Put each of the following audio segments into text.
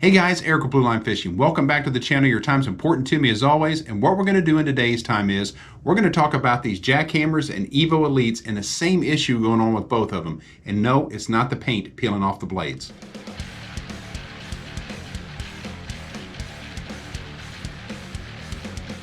Hey guys, Eric with Blue Line Fishing. Welcome back to the channel. Your time's important to me as always, and what we're going to do in today's time is we're going to talk about these Jackhammers and EVO Elites and the same issue going on with both of them. And no, it's not the paint peeling off the blades.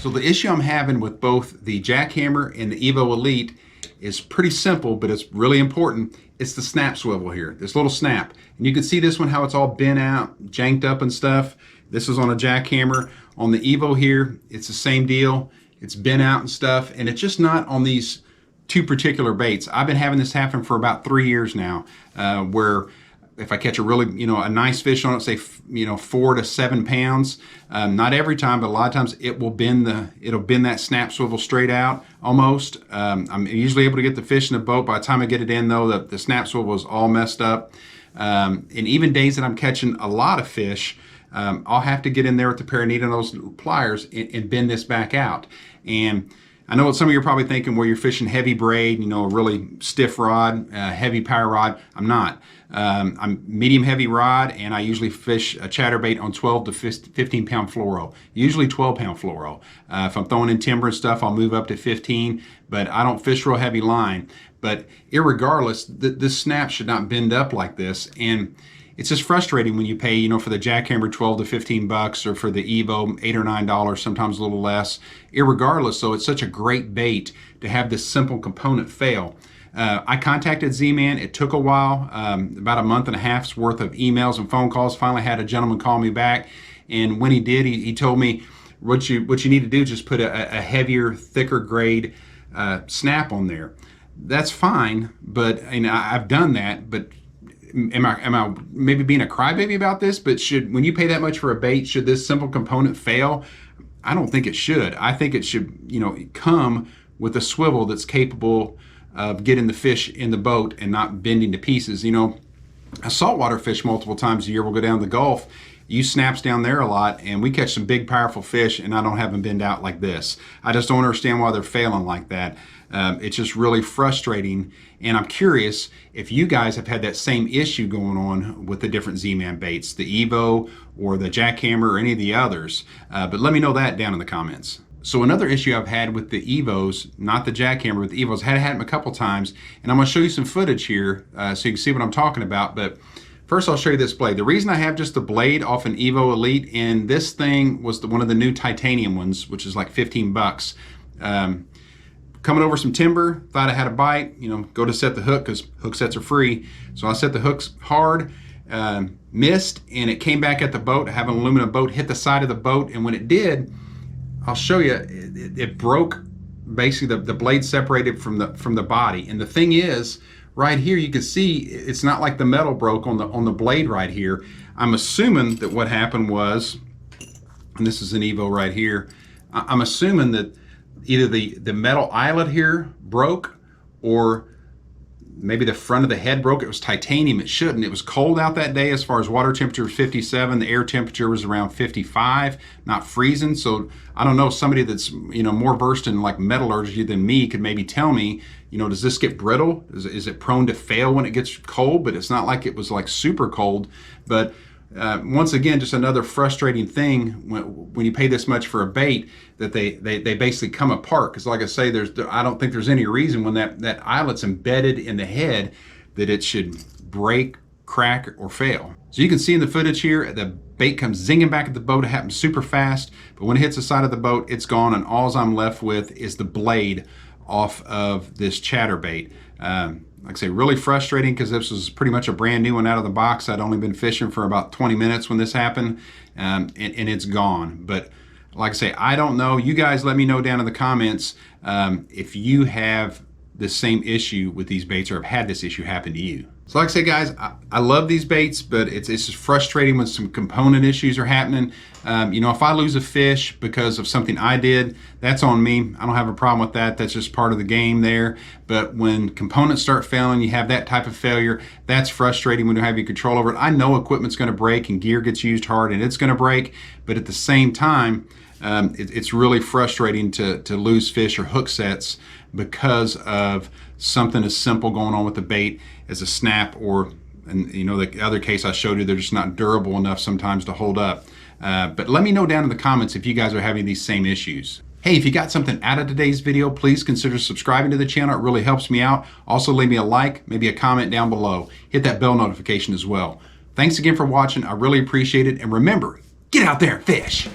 So the issue I'm having with both the Jackhammer and the EVO Elite is pretty simple, but it's really important. It's the snap swivel here, this little snap. And you can see this one, how it's all bent out, janked up and stuff. This is on a Jackhammer. On the EVO here, it's the same deal. It's bent out and stuff, and it's just not on these two particular baits. I've been having this happen for about 3 years now, where if I catch a really, a nice fish on it, say, 4 to 7 pounds, not every time, but a lot of times it will it'll bend that snap swivel straight out almost. I'm usually able to get the fish in the boat. By the time I get it in though, the snap swivel is all messed up. And even days that I'm catching a lot of fish, I'll have to get in there with the pair of needle-nose pliers and bend this back out. And I know what some of you are probably thinking, where you're fishing heavy braid, a really stiff rod, heavy power rod. I'm not. I'm medium heavy rod, and I usually fish a chatterbait on 12 to 15 pound fluoro, usually 12 pound fluoro. If I'm throwing in timber and stuff, I'll move up to 15, but I don't fish real heavy line. But irregardless, this snap should not bend up like this. And it's just frustrating when you pay, for the Jackhammer 12 to 15 bucks, or for the EVO $8 or $9, sometimes a little less. Irregardless, so it's such a great bait to have this simple component fail. I contacted Z-Man. It took a while, about a month and a half's worth of emails and phone calls. Finally had a gentleman call me back, and when he did, he told me what you need to do is just put a heavier, thicker grade snap on there. That's fine, but I've done that. But am I maybe being a crybaby about this? But when you pay that much for a bait, should this simple component fail? I don't think it should. I think it should, come with a swivel that's capable of getting the fish in the boat and not bending to pieces. A saltwater fish multiple times a year will go down the Gulf, use snaps down there a lot, and we catch some big, powerful fish, and I don't have them bend out like this. I just don't understand why they're failing like that. It's just really frustrating, and I'm curious if you guys have had that same issue going on with the different Z-Man baits, the EVO or the Jackhammer or any of the others. But let me know that down in the comments. So another issue I've had with the EVOs, not the Jackhammer, but the EVOs, had them a couple times, and I'm going to show you some footage here so you can see what I'm talking about. But first I'll show you this blade. The reason I have just the blade off an EVO Elite, and this thing was one of the new titanium ones, which is like 15 bucks. Coming over some timber, thought I had a bite, go to set the hook because hook sets are free. So I set the hooks hard, missed, and it came back at the boat. I have an aluminum boat, hit the side of the boat, and when it did, I'll show you, it broke. Basically the blade separated from the body. And the thing is, right here you can see it's not like the metal broke on the blade right here. I'm assuming that what happened was, and this is an EVO right here, I'm assuming that either the metal eyelet here broke, or maybe the front of the head broke. It was titanium. It shouldn't. It was cold out that day. As far as water temperature was 57, the air temperature was around 55, not freezing. So I don't know, somebody that's more versed in like metallurgy than me could maybe tell me, does this get brittle? Is it prone to fail when it gets cold? But it's not like it was like super cold. But once again, just another frustrating thing when you pay this much for a bait, that they basically come apart. Because like I say, I don't think there's any reason when that eyelet's embedded in the head that it should break, crack, or fail. So you can see in the footage here, the bait comes zinging back at the boat. It happens super fast, but when it hits the side of the boat, it's gone, and all I'm left with is the blade off of this chatterbait. Like I say, really frustrating, because this was pretty much a brand new one out of the box. I'd only been fishing for about 20 minutes when this happened, and it's gone. But like I say, I don't know. You guys let me know down in the comments if you have the same issue with these baits, or have had this issue happen to you. So like I say, guys, I love these baits, but it's just frustrating when some component issues are happening. If I lose a fish because of something I did, that's on me. I don't have a problem with that. That's just part of the game there. But when components start failing, you have that type of failure, that's frustrating when you have your control over it. I know equipment's going to break and gear gets used hard and it's going to break, but at the same time, it's really frustrating to lose fish or hook sets because of something as simple going on with the bait as a snap, or And you know, the other case I showed you, they're just not durable enough sometimes to hold up. But let me know down in the comments if you guys are having these same issues. Hey, if you got something out of today's video, please consider subscribing to the channel. It really helps me out. Also, leave me a like, maybe a comment down below. Hit that bell notification as well. Thanks again for watching. I really appreciate it. And remember, get out there and fish.